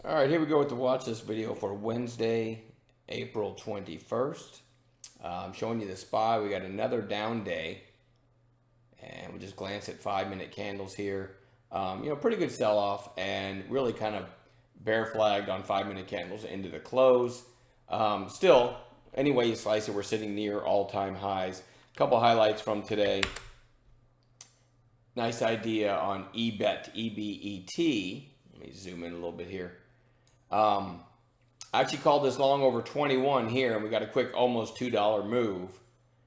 All right, here we go with the watch this video for Wednesday, April 21st. I'm showing you the SPY. We got another down day, and we'll just glance at 5-minute candles here. Pretty good sell-off, and really kind of bear flagged on 5-minute candles into the close. Still, any way you slice it, we're sitting near all-time highs. A couple highlights from today. Nice idea on EBET, E-B-E-T. Let me zoom in a little bit here. I actually called this long over 21 here, and we got a quick almost $2 move.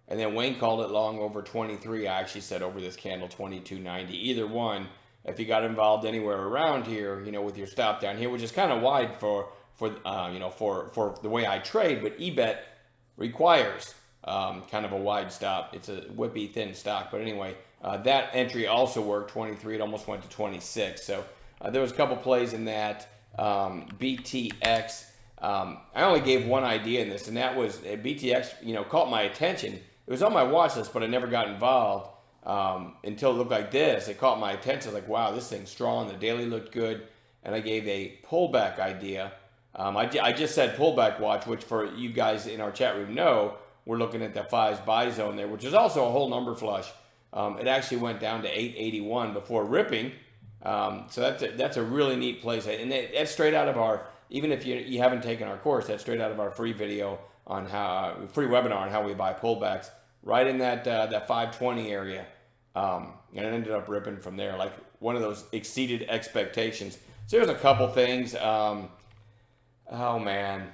And then Wayne called it long over 23. I actually said over this candle 22.90. Either one, if you got involved anywhere around here, with your stop down here, which is kind of wide for the way I trade, but EBET requires kind of a wide stop. It's a whippy thin stock, but anyway, that entry also worked 23. It almost went to 26. So there was a couple plays in that. BTX. I only gave one idea in this, and that was BTX. Caught my attention. It was on my watch list, but I never got involved until it looked like this. It caught my attention. I was like, wow, this thing's strong. The daily looked good, and I gave a pullback idea. I just said pullback watch, which for you guys in our chat room know, we're looking at the 5s buy zone there, which is also a whole number flush. It actually went down to 881 before ripping. So that's a really neat place, and that's straight out of our. Even if you haven't taken our course, that's straight out of our free video on free webinar on how we buy pullbacks, right in that 520 area, and it ended up ripping from there, like one of those exceeded expectations. So there's a couple things. Oh man,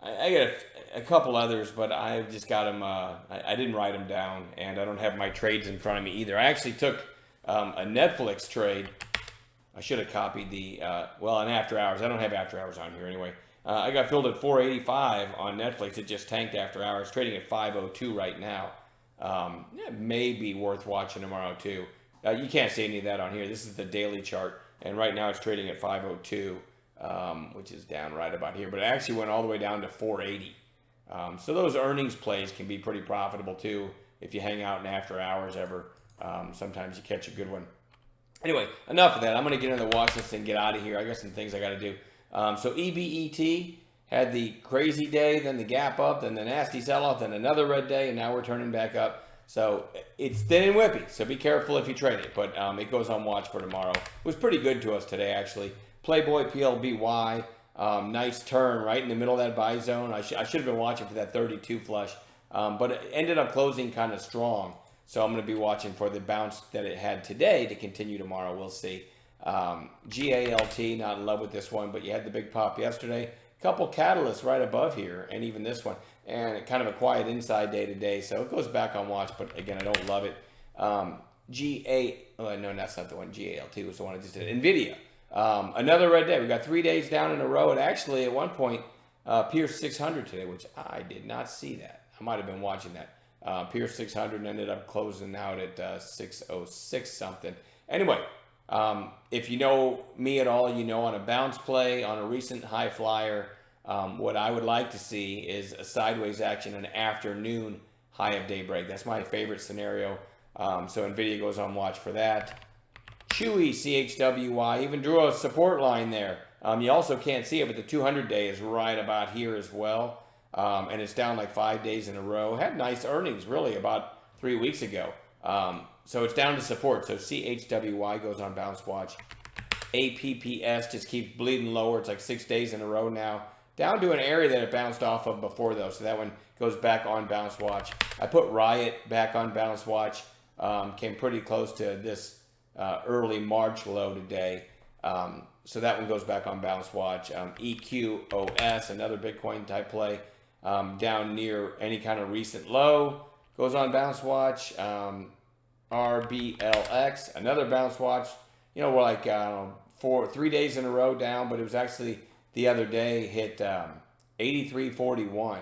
I got a couple others, but I just got them. I didn't write them down, and I don't have my trades in front of me either. I actually took a Netflix trade. I should have copied the, an after hours. I don't have after hours on here anyway. I got filled at 485 on Netflix. It just tanked after hours, trading at 502 right now. It may be worth watching tomorrow too. You can't see any of that on here. This is the daily chart, and right now it's trading at 502, which is down right about here. But it actually went all the way down to 480. So those earnings plays can be pretty profitable too if you hang out in after hours ever. Sometimes you catch a good one. Anyway, enough of that. I'm going to get into the watch list and get out of here. I got some things I got to do. So EBET had the crazy day, then the gap up, then the nasty sell-off, then another red day, and now we're turning back up. So it's thin and whippy, so be careful if you trade it. But it goes on watch for tomorrow. It was pretty good to us today, actually. Playboy PLBY, nice turn right in the middle of that buy zone. I should have been watching for that 32 flush, but it ended up closing kind of strong. So I'm going to be watching for the bounce that it had today to continue tomorrow. We'll see. GALT, not in love with this one, but you had the big pop yesterday. Couple catalysts right above here, and even this one. And kind of a quiet inside day today, so it goes back on watch, but again, I don't love it. No, that's not the one. GALT was the one I just did. NVIDIA, another red day. We got 3 days down in a row. It actually, at one point, pierced 600 today, which I did not see that. I might have been watching that. Pierce 600 and ended up closing out at 606 something. Anyway, if you know me at all, on a bounce play, on a recent high flyer, what I would like to see is a sideways action, an afternoon high of daybreak. That's my favorite scenario. So NVIDIA goes on watch for that. Chewy, CHWY, even drew a support line there. You also can't see it, but the 200-day is right about here as well. And it's down like 5 days in a row. Had nice earnings, really, about 3 weeks ago. So it's down to support. So CHWY goes on bounce watch. APPS just keeps bleeding lower. It's like 6 days in a row now. Down to an area that it bounced off of before, though. So that one goes back on bounce watch. I put Riot back on bounce watch. Came pretty close to this early March low today. So that one goes back on bounce watch. EQOS, another Bitcoin type play. Down near any kind of recent low, goes on bounce watch. RBLX, another bounce watch. We're like 3 days in a row down, but it was actually the other day hit 83.41,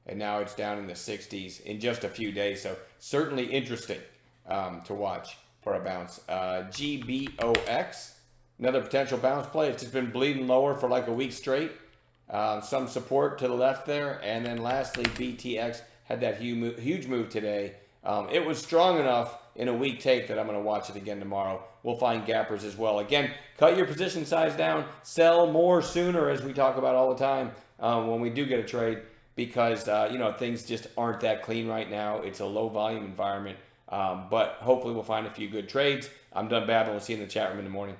and now it's down in the 60s in just a few days. So certainly interesting to watch for a bounce. GBOX, another potential bounce play. It's just been bleeding lower for like a week straight. Some support to the left there. And then lastly, BTX had that huge move today. It was strong enough in a week tape that I'm going to watch it again tomorrow. we'll find gappers as well. Again, cut your position size down, sell more sooner, as we talk about all the time when we do get a trade, because things just aren't that clean right now. It's a low volume environment, but hopefully we'll find a few good trades. I'm done babbling. We'll see you in the chat room in the morning.